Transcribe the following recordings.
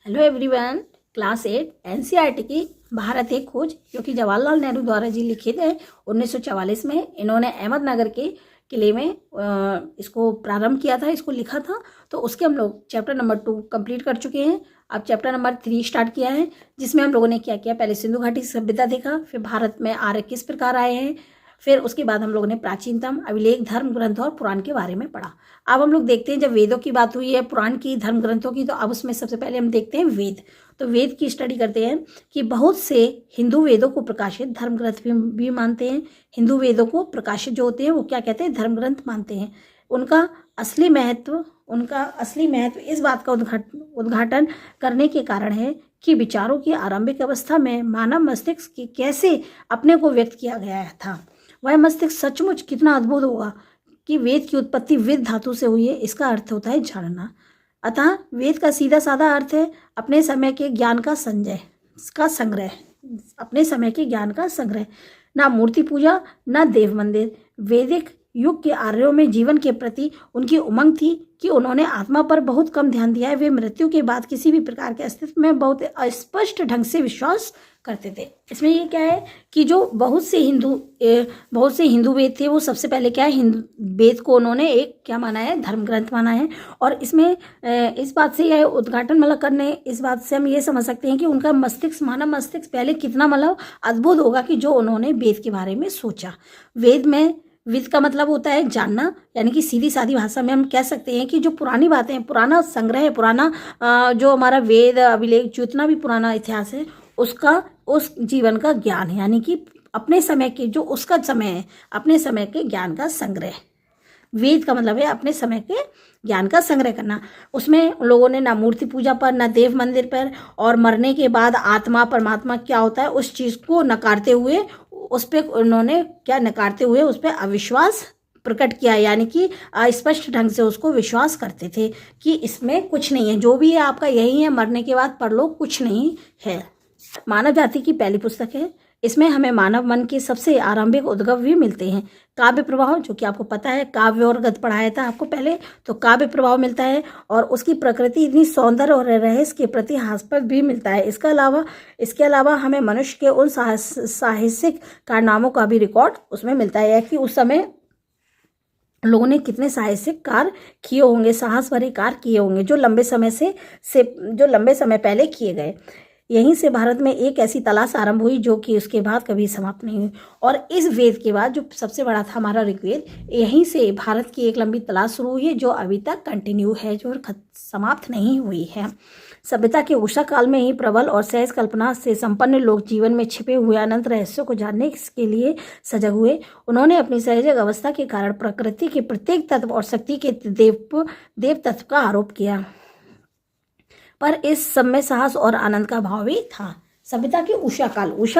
Hello everyone. Class 8 NCERT की भारत एक खोज जो कि जवाहरलाल नेहरू द्वारा जी लिखे थे 1944 में। इन्होंने अहमदनगर के किले में इसको प्रारंभ किया था, इसको लिखा था। तो उसके हम लोग चैप्टर नंबर 2 कंप्लीट कर चुके हैं। अब चैप्टर नंबर 3 स्टार्ट किया है, जिसमें हम लोगों ने क्या किया, पहले सिंधु घाटी सभ्यता देखा, फिर भारत में आर्य किस प्रकार आए हैं, फिर उसके बाद हम लोगों ने प्राचीनतम अभिलेख, धर्म ग्रंथ और पुराण के बारे में पढ़ा। अब हम लोग देखते हैं, जब वेदों की बात हुई है, पुराण की, धर्म ग्रंथों की, तो अब उसमें सबसे पहले हम देखते हैं वेद। तो वेद की स्टडी करते हैं कि बहुत से हिंदू वेदों को प्रकाशित धर्म ग्रंथ भी मानते हैं। हिंदू वेदों को प्रकाशित जो होते हैं वो क्या कहते हैं, धर्म ग्रंथ मानते हैं। उनका असली महत्व इस बात का उद्घाटन करने के कारण है कि विचारों की आरंभिक अवस्था में मानव मस्तिष्क की कैसे अपने को व्यक्त किया गया था। वह मस्तिष्क सचमुच कितना अद्भुत होगा कि वेद की उत्पत्ति विद धातु से हुई है। इसका अर्थ होता है जानना। अतः वेद का सीधा साधा अर्थ है अपने समय के ज्ञान का संग्रह। अपने समय के ज्ञान का संग्रह। ना मूर्ति पूजा, ना देव मंदिर। वैदिक युग के आर्यों में जीवन के प्रति उनकी उमंग थी कि उन्होंने आत्मा पर बहुत कम ध्यान दिया है। वे मृत्यु के बाद किसी भी प्रकार के अस्तित्व में बहुत स्पष्ट ढंग से विश्वास करते थे। इसमें ये क्या है कि जो बहुत से हिंदू वेद थे, वो सबसे पहले क्या है, हिंदू वेद को उन्होंने एक क्या माना है, धर्म ग्रंथ माना है। और इसमें इस बात से यह उद्घाटन मतलब करने, इस बात से हम ये समझ सकते हैं कि उनका मस्तिष्क, मानव मस्तिष्क पहले कितना मतलब अद्भुत होगा कि जो उन्होंने वेद के बारे में सोचा। वेद का मतलब होता है जानना, यानी कि सीधी सादी भाषा में हम कह सकते हैं कि जो पुरानी बातें हैं, पुराना संग्रह है, पुराना जो हमारा वेद अभिलेख, जितना भी पुराना इतिहास है, उसका, उस जीवन का ज्ञान, यानी कि अपने समय के जो उसका समय है, अपने समय के ज्ञान का संग्रह। वेद का मतलब है अपने समय के ज्ञान का संग्रह करना। उसमें लोगों ने ना मूर्ति पूजा पर, ना देव मंदिर पर, और मरने के बाद आत्मा, परमात्मा क्या होता है, उस चीज़ को नकारते हुए, उस पर उन्होंने क्या नकारते हुए उस पर अविश्वास प्रकट किया, यानी कि स्पष्ट ढंग से उसको विश्वास करते थे कि इसमें कुछ नहीं है, जो भी है आपका यही है, मरने के बाद परलोक कुछ नहीं है। मानव जाति की पहली पुस्तक है। इसमें हमें मानव मन के सबसे आरंभिक उद्गम भी मिलते हैं। काव्य प्रभाव, जो कि आपको पता है, काव्य और गद्य पढ़ाया था आपको पहले, तो काव्य प्रभाव मिलता है। और उसकी प्रकृति इतनी सौंदर्य और रहस्य के प्रति हास्यपद भी मिलता है। इसके अलावा हमें मनुष्य के उन साहसिक कारनामों का भी रिकॉर्ड उसमें मिलता है कि उस समय लोगों ने कितने साहसिक कार्य किए होंगे, साहस भरे कार्य किए होंगे, जो लंबे समय पहले किए गए। यहीं से भारत में एक ऐसी तलाश आरंभ हुई जो कि उसके बाद कभी समाप्त नहीं हुई। और इस वेद के बाद जो सबसे बड़ा था हमारा ऋग्वेद, यहीं से भारत की एक लंबी तलाश शुरू हुई है जो अभी तक कंटिन्यू है, जो समाप्त नहीं हुई है। सभ्यता के उषा काल में ही प्रबल और सहज कल्पना से संपन्न लोग जीवन में छिपे हुए अनंत रहस्यों को जानने के लिए सजग हुए। उन्होंने अपनी सहज अवस्था के कारण प्रकृति के प्रत्येक तत्व और शक्ति के देव तत्व का आरोप किया, पर इस सब में साहस और आनंद का भाव भी था। सभ्यता के उषा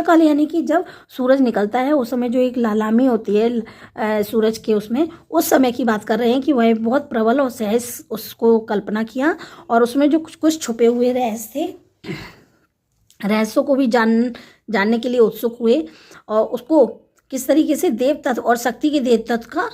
काल यानी कि जब सूरज निकलता है उस समय जो एक लालामी होती है सूरज के, उसमें उस समय की बात कर रहे हैं कि वह बहुत प्रबल और सहज उसको कल्पना किया, और उसमें जो कुछ छुपे हुए रहस्य थे, रहस्यों को भी जानने के लिए उत्सुक हुए, और उसको किस तरीके से देव तत्व और शक्ति के देव तत्व का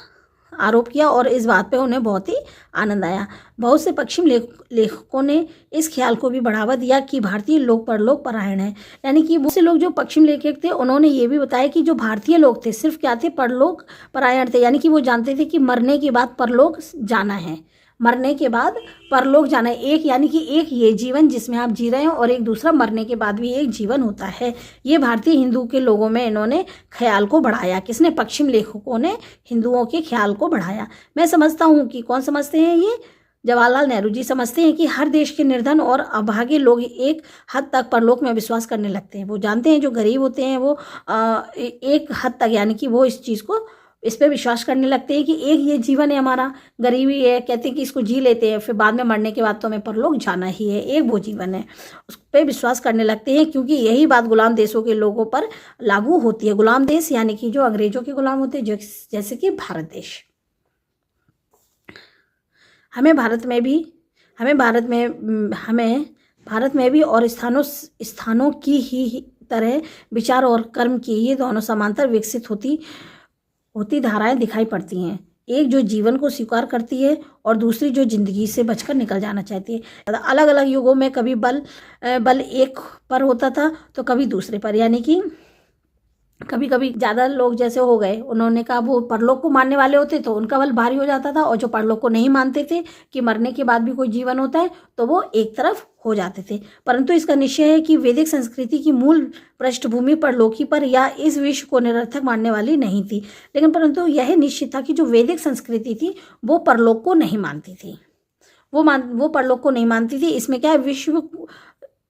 आरोप किया, और इस बात पे उन्हें बहुत ही आनंद आया। बहुत से पश्चिम लेखकों ने इस ख्याल को भी बढ़ावा दिया कि भारतीय लोग परलोक परायण हैं, यानी कि बहुत से लोग जो पश्चिम लेखक थे उन्होंने ये भी बताया कि जो भारतीय लोग थे सिर्फ क्या थे, परलोक परायण थे, यानी कि वो जानते थे कि मरने के बाद परलोक जाना है, मरने के बाद परलोक जाना है। एक यानी कि एक ये जीवन जिसमें आप जी रहे हो, और एक दूसरा मरने के बाद भी एक जीवन होता है। ये भारतीय हिंदू के लोगों में इन्होंने ख्याल को बढ़ाया। किसने? पश्चिम लेखकों ने हिंदुओं के ख्याल को बढ़ाया। मैं समझता हूँ कि कौन समझते हैं ये? जवाहरलाल नेहरू जी समझते हैं कि हर देश के निर्धन और अभागे लोग एक हद तक परलोक में विश्वास करने लगते हैं। वो जानते हैं जो गरीब होते हैं वो एक हद तक, यानी कि वो इस पे विश्वास करने लगते हैं कि एक ये जीवन है हमारा, गरीबी है, कहते हैं कि इसको जी लेते हैं, फिर बाद में मरने के बाद तो हमें परलोक जाना ही है, एक वो जीवन है, उस पर विश्वास करने लगते हैं। क्योंकि यही बात गुलाम देशों के लोगों पर लागू होती है। गुलाम देश यानी कि जो अंग्रेजों के गुलाम होते हैं, जैसे कि भारत देश। हमें भारत में भी और स्थानों की ही तरह विचार और कर्म की ये दोनों समांतर विकसित होती धाराएं दिखाई पड़ती हैं। एक जो जीवन को स्वीकार करती है और दूसरी जो जिंदगी से बचकर निकल जाना चाहती है। अलग अलग युगों में कभी बल एक पर होता था तो कभी दूसरे पर, यानी कि कभी कभी ज़्यादा लोग जैसे हो गए, उन्होंने कहा वो परलोक को मानने वाले होते तो उनका बल भारी हो जाता था, और जो परलोक को नहीं मानते थे कि मरने के बाद भी कोई जीवन होता है तो वो एक तरफ हो जाते थे। परंतु इसका निश्चय है कि वैदिक संस्कृति की मूल पृष्ठभूमि परलोकी पर या इस विश्व को निरर्थक मानने वाली नहीं थी, लेकिन परंतु यह निश्चित था कि जो वैदिक संस्कृति थी वो परलोक को नहीं मानती थी, वो परलोक को नहीं मानती थी। इसमें क्या है,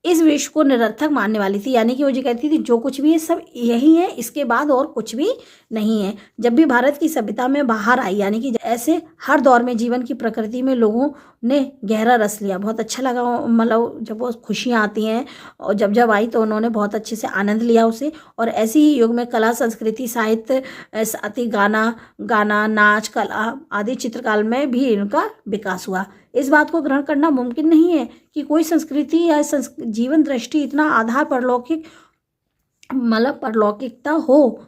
इस विश्व को निरर्थक मानने वाली थी, यानी कि वो जी कहती थी जो कुछ भी है सब यही है, इसके बाद और कुछ भी नहीं है। जब भी भारत की सभ्यता में बाहर आई, यानी कि ऐसे हर दौर में जीवन की प्रकृति में लोगों ने गहरा रस लिया। बहुत अच्छा लगा, मतलब जब वो खुशियाँ आती हैं और जब आई तो उन्होंने बहुत अच्छे से आनंद लिया उसे। और ऐसे ही युग में कला, संस्कृति, साहित्य, साथ ही गाना, नाच, कला आदि चित्रकला में भी इनका विकास हुआ। इस बात को ग्रहण करना मुमकिन नहीं है कि कोई संस्कृति या जीवन दृष्टि इतना आधार परलौकिकता हो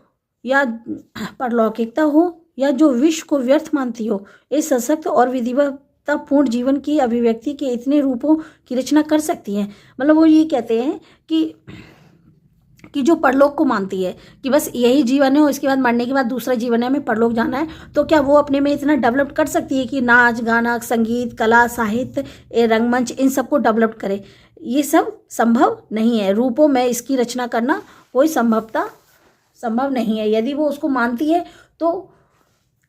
या जो विश्व को व्यर्थ मानती हो, इस सशक्त और विधिवत्तापूर्ण जीवन की अभिव्यक्ति के इतने रूपों की रचना कर सकती है। मतलब वो ये कहते हैं कि जो परलोक को मानती है कि बस यही जीवन है और इसके बाद मरने के बाद दूसरा जीवन है, हमें परलोक जाना है, तो क्या वो अपने में इतना डेवलप कर सकती है कि नाच, गाना, संगीत, कला, साहित्य, रंगमंच, इन सबको डेवलप करे? ये सब संभव नहीं है। रूपों में इसकी रचना करना कोई संभव नहीं है। यदि वो उसको मानती है, तो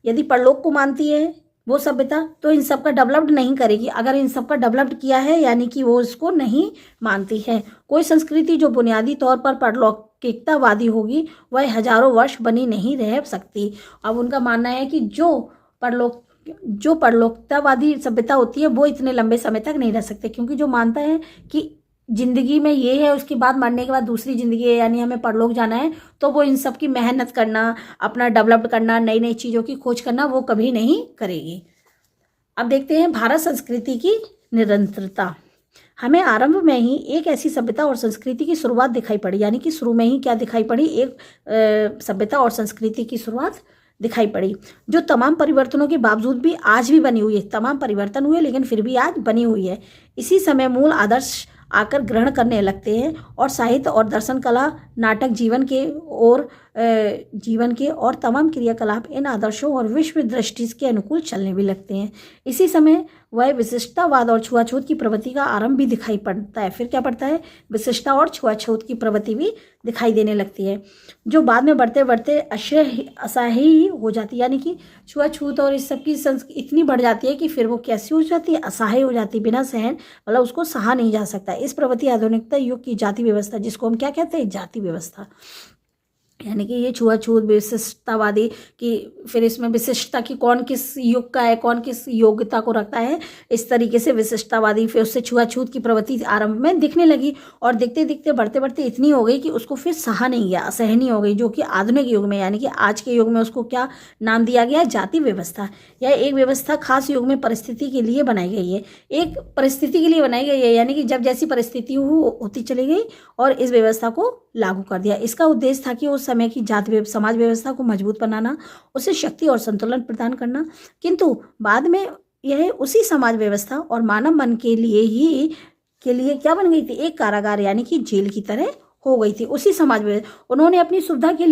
यदि परलोक को मानती है वो सभ्यता, तो इन सब का डेवलप्ड नहीं करेगी। अगर इन सब का डेवलप्ड किया है, यानी कि वो इसको नहीं मानती है। कोई संस्कृति जो बुनियादी तौर पर परलौकिकतावादी होगी वह हजारों वर्ष बनी नहीं रह सकती। अब उनका मानना है कि जो परलौकिकतावादी सभ्यता होती है वो इतने लंबे समय तक नहीं रह सकते, क्योंकि जो मानता है कि जिंदगी में ये है, उसके बाद मरने के बाद दूसरी जिंदगी है, यानी हमें परलोक जाना है, तो वो इन सब की मेहनत करना, अपना डेवलप करना, नई नई चीज़ों की खोज करना वो कभी नहीं करेगी। अब देखते हैं भारत संस्कृति की निरंतरता। हमें आरंभ में ही एक ऐसी सभ्यता और संस्कृति की शुरुआत दिखाई पड़ी, यानी कि शुरू में ही क्या दिखाई पड़ी, एक सभ्यता और संस्कृति की शुरुआत दिखाई पड़ी, जो तमाम परिवर्तनों के बावजूद भी आज भी बनी हुई है। तमाम परिवर्तन हुए लेकिन फिर भी आज बनी हुई है। इसी समय मूल आदर्श आकर ग्रहण करने लगते हैं और साहित्य और दर्शन, कला, नाटक, जीवन के और तमाम क्रियाकलाप इन आदर्शों और विश्व दृष्टि के अनुकूल चलने भी लगते हैं। इसी समय वह विशिष्टतावाद और छुआछूत की प्रवृत्ति का आरंभ भी दिखाई पड़ता है। फिर क्या पड़ता है, विशिष्टता और छुआछूत की प्रवृत्ति भी दिखाई देने लगती है, जो बाद में बढ़ते बढ़ते असह्य हो जाती है। यानी कि छुआछूत और इस सब की इतनी बढ़ जाती है कि फिर वो कैसी हो जाती है, असह्य हो जाती है, बिना सहन, मतलब उसको सहा नहीं जा सकता। इस प्रवृत्ति आधुनिकता युग की जाति व्यवस्था, जिसको हम क्या कहते हैं, जाति व्यवस्था, यानी कि ये छुआछूत, विशिष्टतावादी की, फिर इसमें विशिष्टता की कौन किस युग का है, कौन किस योग्यता को रखता है, इस तरीके से विशिष्टतावादी, फिर उससे छुआछूत की प्रवृत्ति आरंभ में दिखने लगी और दिखते दिखते बढ़ते बढ़ते इतनी हो गई कि उसको फिर सहा नहीं गया, असहनीय हो गई, जो कि आधुनिक युग में, यानी कि आज के युग में उसको क्या नाम दिया गया, जाति व्यवस्था। यह एक व्यवस्था खास युग में परिस्थिति के लिए बनाई गई है, एक परिस्थिति के लिए बनाई गई है, यानी कि जब जैसी परिस्थिति होती चली गई और इस व्यवस्था को लागू कर दिया। इसका उद्देश्य था कि उस समय की समाज व्यवस्था को मजबूत बनाना, उसे शक्ति और संतुलन प्रदान करना, किंतु बाद में यह उसी समाज व्यवस्था और मानव मन के लिए क्या बन गई थी, एक कारागार, यानी कि जेल की तरह हो गई थी। उसी समाज में उन्होंने अपनी सुविधा के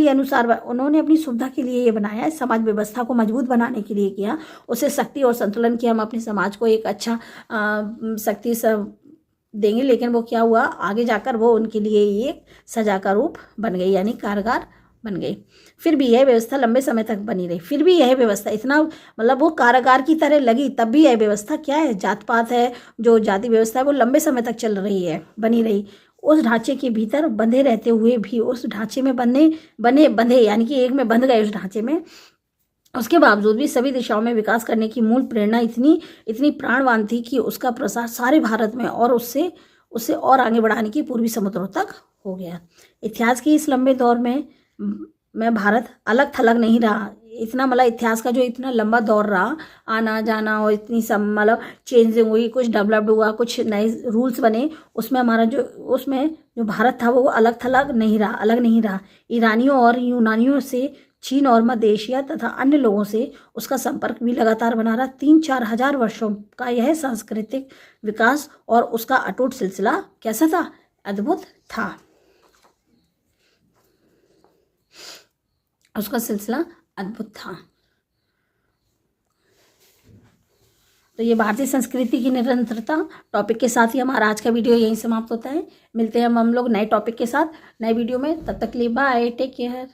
लिए ये बनाया है, समाज व्यवस्था को मजबूत बनाने के लिए किया, उसे शक्ति और संतुलन की, हम अपने समाज को एक अच्छा शक्ति देंगे। लेकिन वो क्या हुआ, आगे जाकर वो उनके लिए एक सजा का रूप बन गई, यानी कारागार बन गई। फिर भी यह व्यवस्था लंबे समय तक बनी रही। फिर भी यह व्यवस्था इतना, मतलब वो कारागार की तरह लगी, तब भी यह व्यवस्था क्या है, जात पात है, जो जाति व्यवस्था है, वो लंबे समय तक चल रही है, बनी रही। उस ढांचे के भीतर बंधे रहते हुए भी, उस ढांचे में बंधे यानी कि एक में बंध गए उस ढांचे में, उसके बावजूद भी सभी दिशाओं में विकास करने की मूल प्रेरणा इतनी प्राणवान थी कि उसका प्रसार सारे भारत में और उससे और आगे बढ़ाने की पूर्वी समुद्रों तक हो गया। इतिहास के इस लंबे दौर में भारत अलग थलग नहीं रहा। इतना, मतलब इतिहास का जो इतना लंबा दौर रहा, आना जाना और इतनी सब, मतलब चेंजिंग हुई, कुछ डेवलप्ड हुआ, कुछ नए रूल्स बने, उसमें जो भारत था वो अलग थलग नहीं रहा, अलग नहीं रहा। ईरानियों और यूनानियों से चीन और मध्य एशिया तथा अन्य लोगों से उसका संपर्क भी लगातार बना रहा। 3-4 हजार वर्षों का यह सांस्कृतिक विकास और उसका अटूट सिलसिला कैसा था? अद्भुत था। उसका सिलसिला अद्भुत था। तो ये भारतीय संस्कृति की निरंतरता टॉपिक के साथ ही हमारा आज का वीडियो यहीं समाप्त होता है। मिलते हैं हम लोग नए टॉपिक के साथ नए वीडियो में। तब तक के लिए बाय, टेक केयर।